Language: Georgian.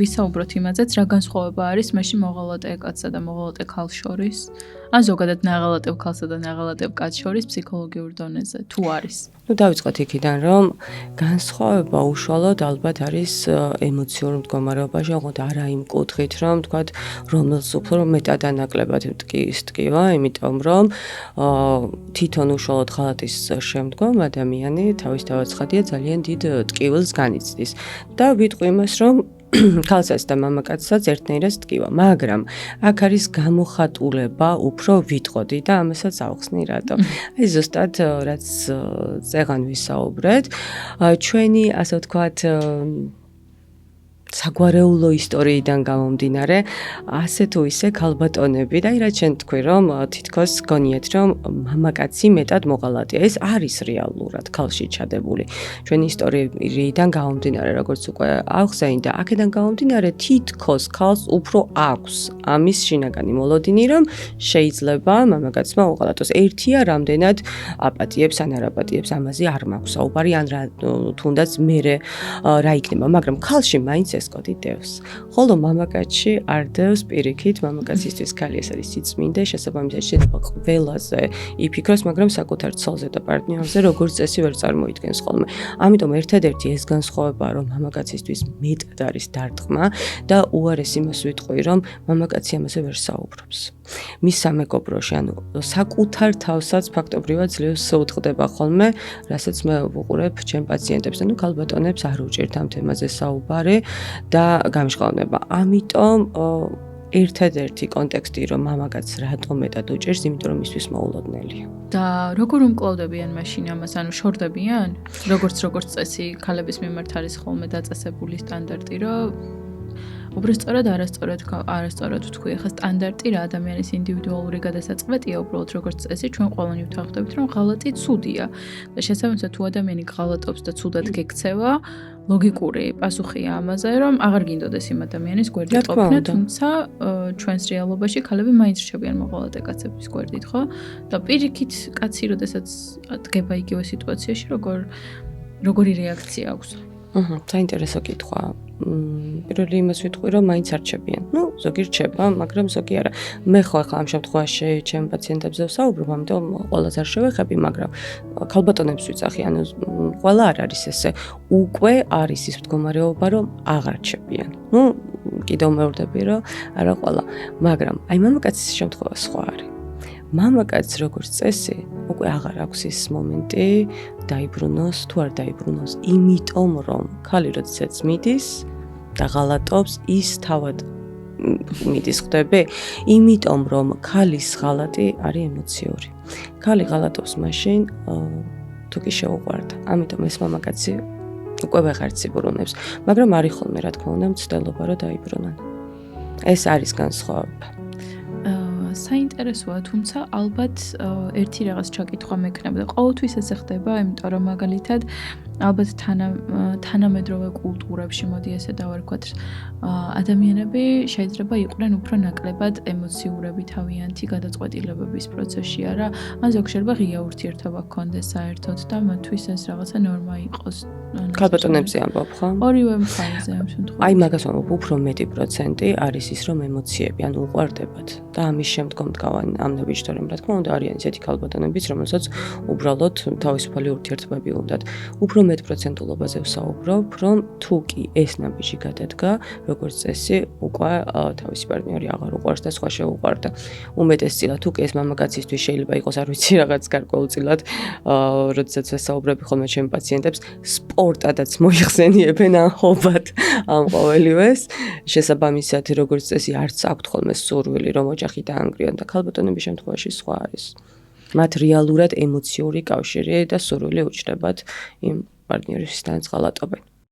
ვისაუბროთ იმაზეც, რა განსხვავება არის მაშინ მოღალატე კაცსა და მოღალატე ქალს შორის, ან ზოგადად ნაღალატებ ქალსა და ნაღალატებ კაცს შორის ფსიქოლოგიურ დონეზე, თუ არის. დავიწყოთ იქიდან, რომ განსხვავება უშუალოდ ალბათ არის ემოციურ მდგომარეობაში, ოღონდ არა იმ კუთხით, რომ თქვათ, რომელს უფრო მეტად ანაკლებად ტკივა, იმიტომ რომ თვითონ უშუალოდ ღალატის შემდგომ ადამიანი თავის თავაცხადია ძალიან დიდ ტკივილს განიცდის. და ვიტყვი იმას, რომ ქალსაც და მამაკაცსაც ერთნაირად ტკივა, მაგრამ აქ არის გამოხატულება უფრო ვიტყოდი და ამასაც ავხსნი რატო. აი ზუსტად რაც წეგან ვისაუბრეთ, ჩვენი ასე ვთქვათ საგვარეულო ისტორიიდან გამომდინარე, ასე თუ ისე ქალბატონები და რაც შენ თქვი, რომ თითქოს გონიათ, რომ მამაკაცი მეტად მოღალატეა. ეს არის რეალურად ქალში ჩადებული. ჩვენი ისტორიიდან გამომდინარე, როგორც უკვე ავხსენი და აქედან გამომდინარე, თითქოს ქალს უფრო აქვს ამის შინაგანი მოლოდინი, რომ შეიძლება მამაკაცმა მოღალატოს. ერთია რამდენად აპატიებს ან არ აპატიებს, ამაზე არ მაქვს საუბარი, ან თუნდაც მერე რა იქნება, მაგრამ ქალში მაინც ეს კოდი დევს. ხოლო მამაკაცში არ დევს პირიქით, მამაკაცისთვის ქალი ეს არის სიწმინდე, შესაბამისად შეიძლება ყველაზე იფიქროს, მაგრამ საკუთარ ცოლზე და პარტნიორზე როგორც წესი ვერ წარმოიდგენს ხოლმე. ამიტომ ერთადერთი ეს განსხვავებაა, რომ მამაკაცისთვის მეტად არის დარტყმა და უარეს იმას ვიტყვი, რომ მამაკაცი ამაზე ვერ საუბრობს. მის სამეგობროში, ანუ საკუთარ თავსაც ფაქტობრივად ძლივს უთხრდება ხოლმე, რასაც მე ვუყურებ ჩემ პაციენტებს, ანუ ქალბატონებს არ უჭირთ ამ თემაზე საუბარი და გამიშყავნება. ამიტომ ერთადერთი კონტექსტი, რომ მამაკაცს რატომ მეტად უჭერს, იმიტომ რომ მისთვის მოულოდნელია. და როგორ უმკლავდებიან მაშინ ამას, ანუ შორდებიან? როგორც წესი, ქალების მიმართ არის ხოლმე დაწესებული სტანდარტი, რომ უბრალოდ არასწორად ვთქვი, ახლა სტანდარტი რა ადამიანის ინდივიდუალური გადასაწყვეტია, უბრალოდ როგორც წესი, ჩვენ ყველანი ვთანხმდებით, რომ ღალატი ცუდია. და შესაბამისად, თუ ადამიანი ღალატობს და ცუდად გექცევა, ლოგიკური პასუხია ამაზე, რომ აღარ გინდოდეს იმ ადამიანის გვერდით ყოფნა, თუმცა ჩვენს რეალობაში ქალები მაინც რჩებიან მოღალატე კაცების გვერდით, ხო? და პირიქით კაცი, როდესაც დგება იგივე სიტუაციაში, როგორი რეაქცია აქვს? საინტერესო კითხვა. პირველი იმას ვიტყვი, რომ მაინც არ რჩებიან. ზოგი რჩება, მაგრამ ზოგი არა. მე ხო ახლა ამ შემთხვევაში ჩემ პაციენტებზე ვსაუბრობ, ამიტომ ყველას არ შევეხები, მაგრამ ქალბატონებს ვიძახი, ანუ ყველა არ არის ესე. უკვე არის ის მდგომარეობა, რომ აღარ რჩებიან. კიდევ მეურდები, რომ არა ყველა, მაგრამ აი მამაკაცის შემთხვევა სხვა არის. მამაკაცს როგორც წესი, უკვე აღარ აქვს ის მომენტი დაიბრუნოს თუ არ დაიბრუნოს, იმიტომ რომ ქალი როდესაც მიდის და ღალატობს, ის თავად მიდის ხვდები, იმიტომ რომ ქალის ღალატი არის ემოციური. ქალი ღალატობს მაშინ თუ კი შეუყვარდა. ამიტომ ეს მამაკაცი უკვე ვეღარ ციბრუნებს, მაგრამ არის ხოლმე რა თქმა უნდა მცდელობა რომ დაიბრუნონ. ეს არის განსხვავება. საინტერესოა, თუმცა ალბათ ერთი რაღაც ჩაკითხვა მექნება და ყოველთვის ესე ხდება, იმიტომ რომ მაგალითად ალბათ თანამედროვე კულტურებში, მოდი ესე დავარქვათ, ადამიანები შეიძლება იყვნენ უფრო ნაკლებად ემოციურები თავიანთი გადაწყვეტილებების პროცესში, არა? ან ზოგ შეიძლება ღია ურთიერთობა გქონდეს საერთოდ და მათთვის ეს რაღაცა ნორმა იყოს. ქალბატონებზე ამბობ, ხო? ორივე მხარეზე ამ შემთხვევაში. აი მაგას ვამბობ, უფრო მეტი პროცენტი არის ის, რომ ემოციები, ანუ უყვარდებათ და ამის შემდგომ დგავან ამ ნაბიჯთან, რა თქმა უნდა, არიან ისეთი ქალბატონებიც, რომელსაც უბრალოდ თავისუფალი ურთიერთობები უნდათ. უფრო მეტ პროცენტულობაზე ვსაუბრობ, რომ თუ კი ეს ნაბიჯი გადადგა, როგორც წესი, უკვე თავისი პარტნიორი აღარ უყვარს და სხვა შეუყვარდა. უმეტესწილად თუ კი ეს მამაკაცისთვის შეიძლება იყოს, არ ვიცი, რაღაც გარკვეულწილად, როდესაც ვესაუბრები ხოლმე ჩემ პაციენტებს, სპორტადაც მოიხსენიებენ ახობად ამ ყოველივეს. შესაბამისად, როგორც წესი, არც აქვთ ხოლმე სურვილი, რომ ოჯახი დაანგრიონ და ქალბატონების შემთხვევაში სხვა არის. მათ რეალურად ემოციური კავშირი და სურვილი უჩნდებათ იმ პარტნიორისთან ღალატობენ.